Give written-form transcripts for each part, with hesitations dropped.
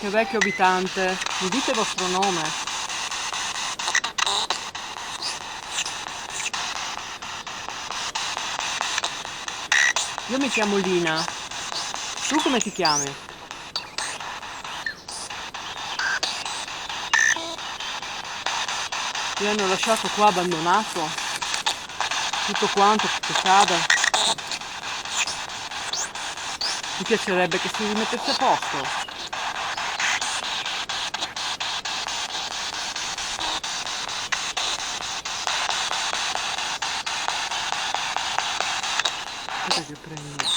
che vecchio abitante, mi dite il vostro nome? Io mi chiamo Lina, tu come ti chiami? Ti hanno lasciato qua abbandonato, tutto quanto che cade. Mi piacerebbe che si rimettesse a posto. Aspetta che prendo.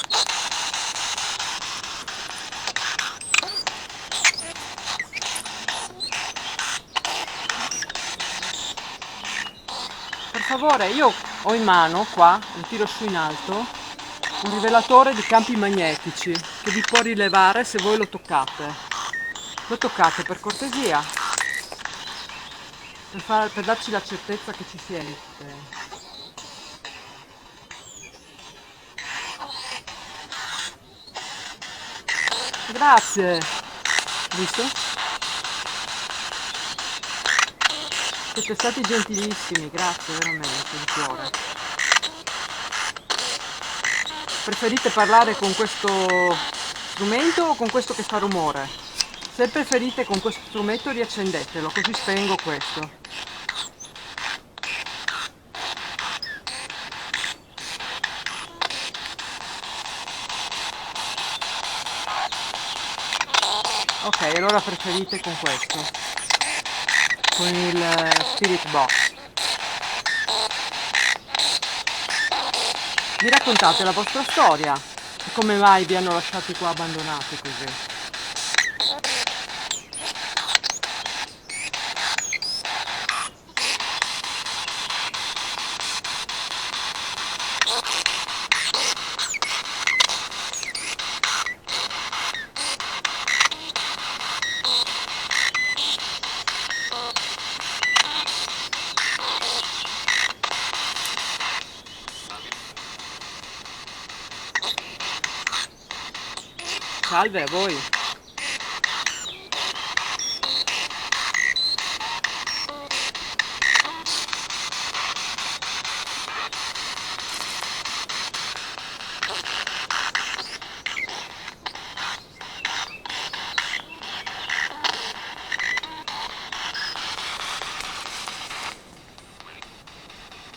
Per favore, io ho in mano qua, lo tiro su in alto, un rivelatore di campi magnetici che vi può rilevare se voi lo toccate. Lo toccate per cortesia, per darci la certezza che ci siete. Grazie. Visto? Siete stati gentilissimi, grazie veramente di cuore. Preferite parlare con questo strumento o con questo che fa rumore? Se preferite con questo strumento riaccendetelo, così spengo questo. Ok, allora preferite con questo, con il Spirit Box. Mi raccontate la vostra storia e come mai vi hanno lasciati qua abbandonati così. Salve a voi.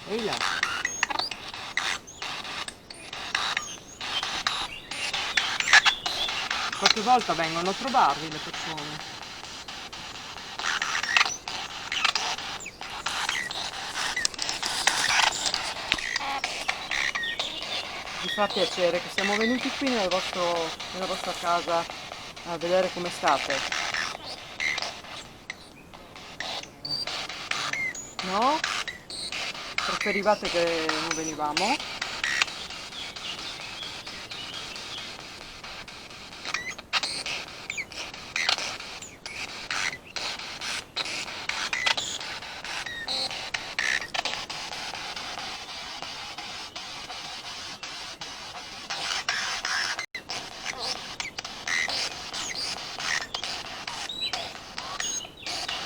Ehi là. Qualche volta vengono a trovarvi le persone. Mi fa piacere che siamo venuti qui nella vostra casa a vedere come state. No? Preferivate che non venivamo?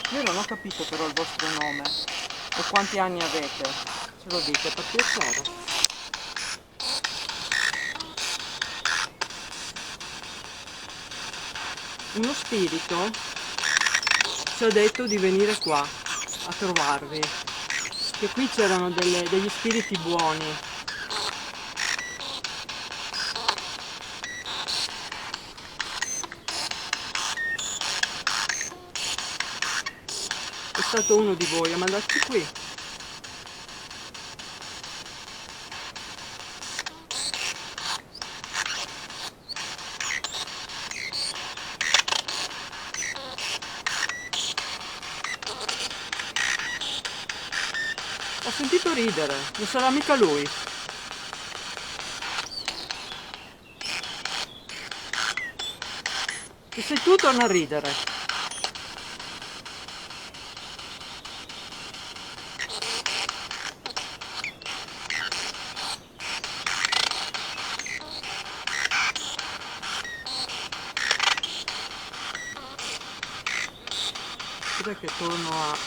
Io non ho capito però il vostro nome e quanti anni avete. Ce lo dite per piacere. Uno spirito ci ha detto di venire qua a trovarvi, che qui c'erano degli spiriti buoni. È stato uno di voi a mandarci qui. Ho sentito ridere, non sarà mica lui. Se sei tu torna a ridere. Cos'è che torno a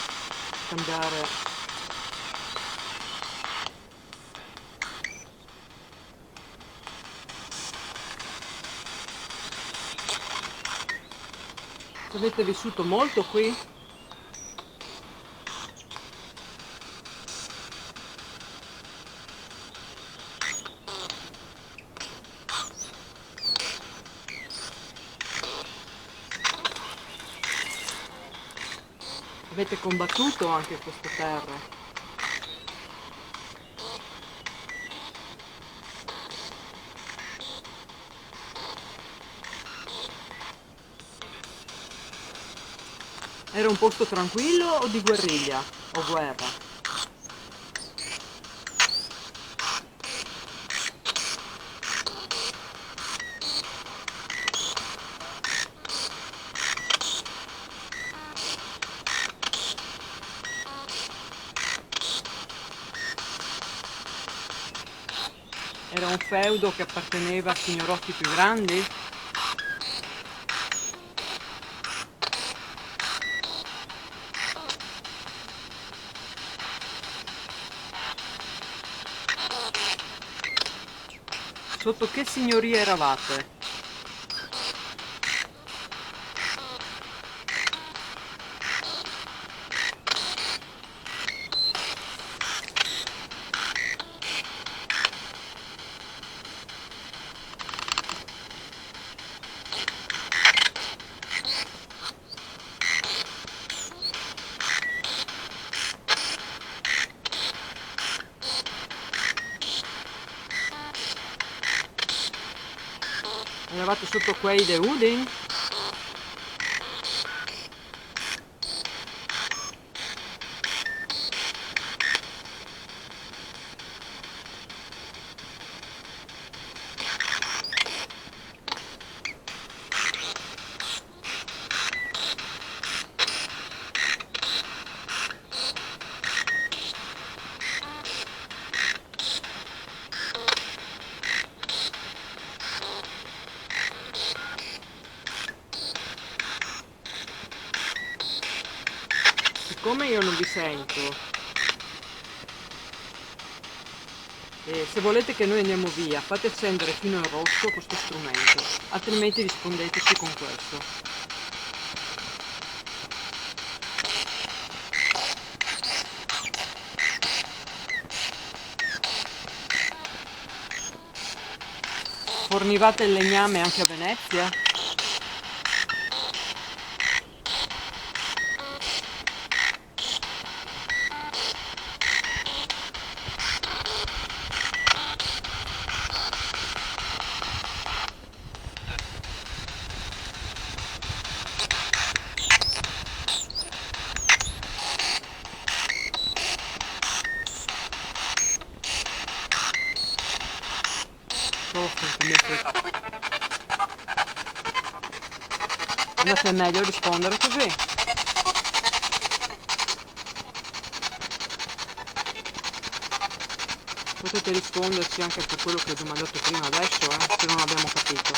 cambiare? Avete vissuto molto qui? Avete combattuto anche queste terre? Era un posto tranquillo o di guerriglia? O guerra? Era un feudo che apparteneva a signorotti più grandi? Sotto che signoria eravate? Eravate sotto quei De Udin? Siccome io non vi sento, e se volete che noi andiamo via, fate accendere fino in rosso questo strumento, altrimenti rispondeteci con questo. Fornivate il legname anche a Venezia? Forse è meglio rispondere così. Potete risponderci anche per quello che ho domandato prima adesso, se non abbiamo capito.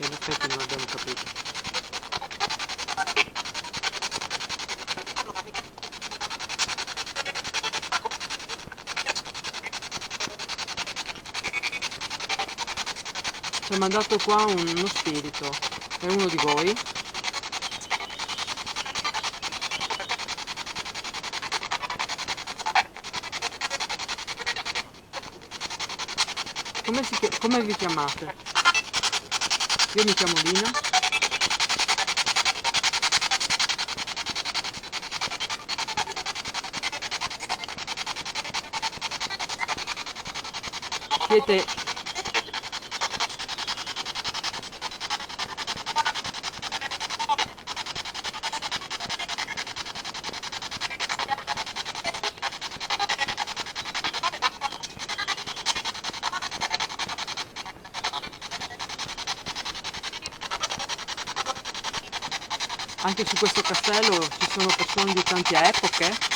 In effetti non abbiamo capito. Ci ha mandato qua uno spirito. È uno di voi? Come vi chiamate? Io mi chiamo Lina. Siete... Anche su questo castello ci sono persone di tante epoche.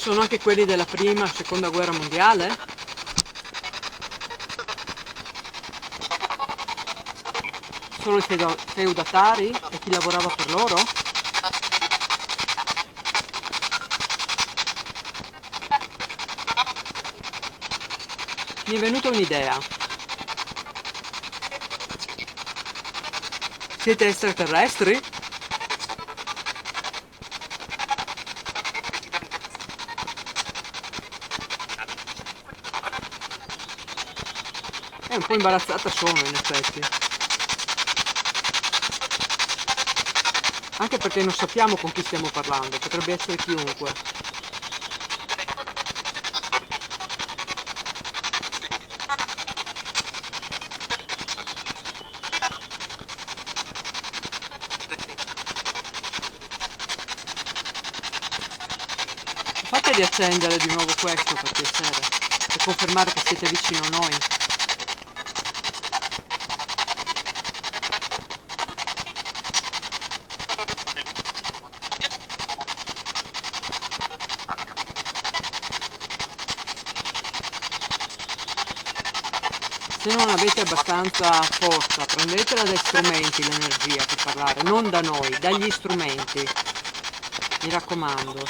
sono anche quelli della prima e seconda guerra mondiale? Solo i feudatari e chi lavorava per loro? Mi è venuta un'idea. Siete extraterrestri? È un po' imbarazzata sono, in effetti. Anche perché non sappiamo con chi stiamo parlando, potrebbe essere chiunque. Fate di accendere di nuovo questo per piacere, per confermare che siete vicino a noi. Se non avete abbastanza forza, prendetela dai strumenti l'energia per parlare, non da noi, dagli strumenti. Mi raccomando.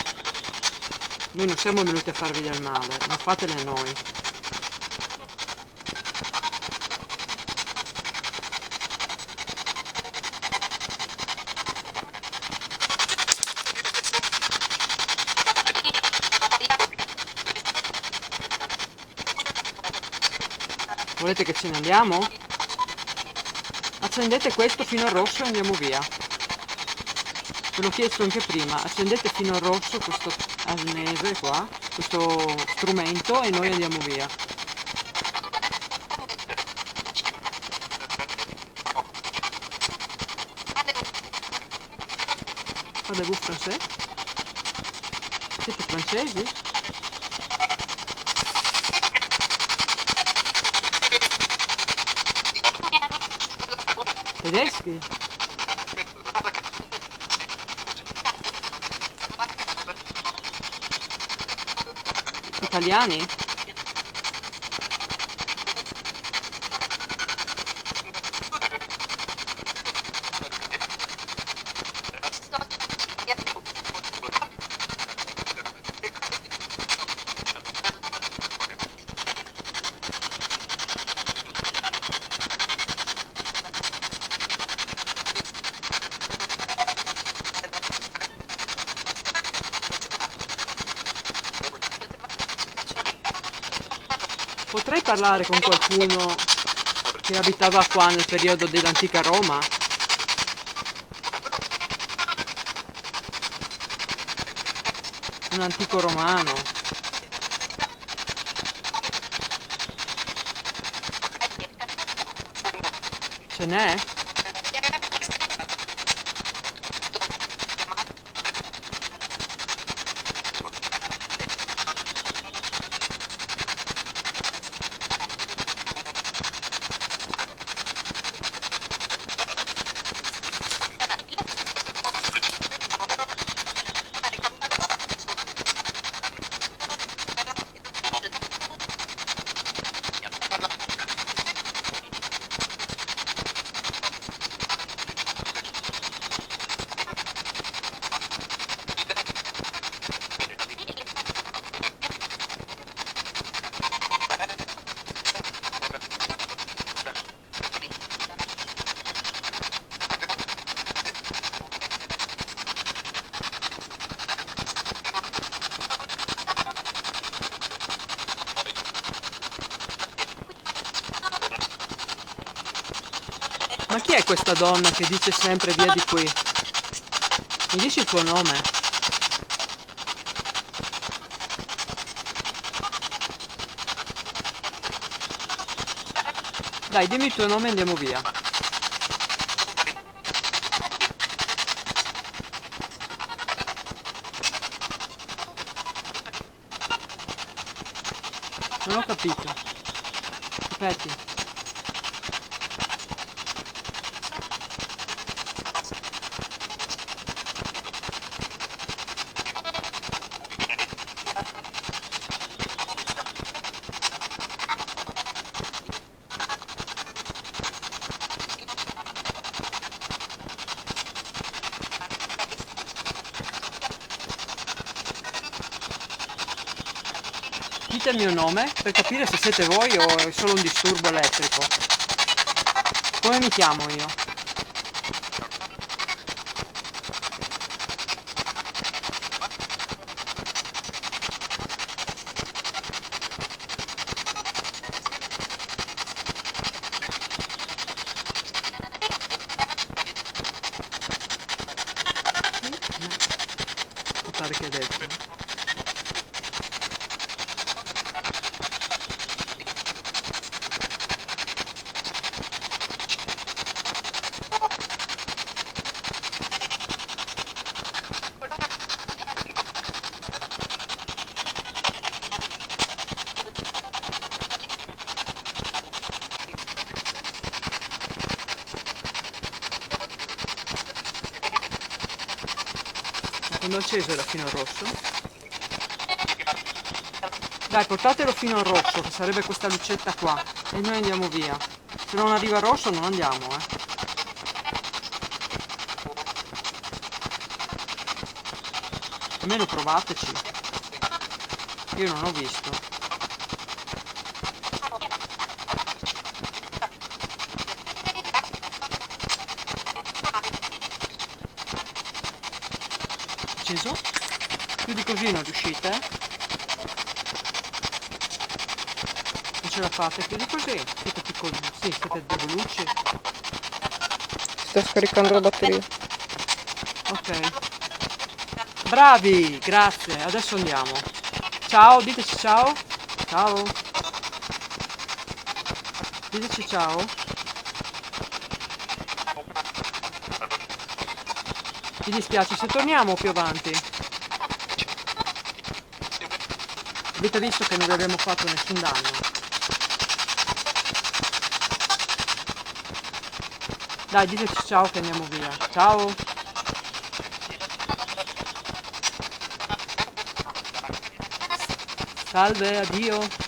Noi non siamo venuti a farvi del male, non fatele a noi. Volete che ce ne andiamo? Accendete questo fino al rosso e andiamo via. Ve l'ho chiesto anche prima, accendete fino al rosso questo arnese qua, questo strumento e noi andiamo via. Parlez-vous français? Siete francesi? Tedeschi? Italiani? Potrei parlare con qualcuno che abitava qua nel periodo dell'antica Roma? Un antico romano? Ce n'è? Ma chi è questa donna che dice sempre via di qui? Mi dici il tuo nome? Dai, dimmi il tuo nome e andiamo via. Non ho capito. Ripeti. Dite il mio nome per capire se siete voi o è solo un disturbo elettrico. Come mi chiamo io? Notare che è detto. Quando ho acceso era fino al rosso. Dai, portatelo fino al rosso, che sarebbe questa lucetta qua. E noi andiamo via. Se non arriva al rosso non andiamo, Almeno provateci. Io non ho visto. Acceso? Più di così non riuscite? Non ce la fate più di così? Siete piccoli, sì, siete debolucci. Sta scaricando la batteria. Ok. Bravi, grazie. Adesso andiamo. Ciao, diteci ciao. Ciao. Diteci ciao. Mi dispiace, se torniamo più avanti. Avete visto che non vi abbiamo fatto nessun danno. Dai, diteci ciao che andiamo via. Ciao. Salve, addio.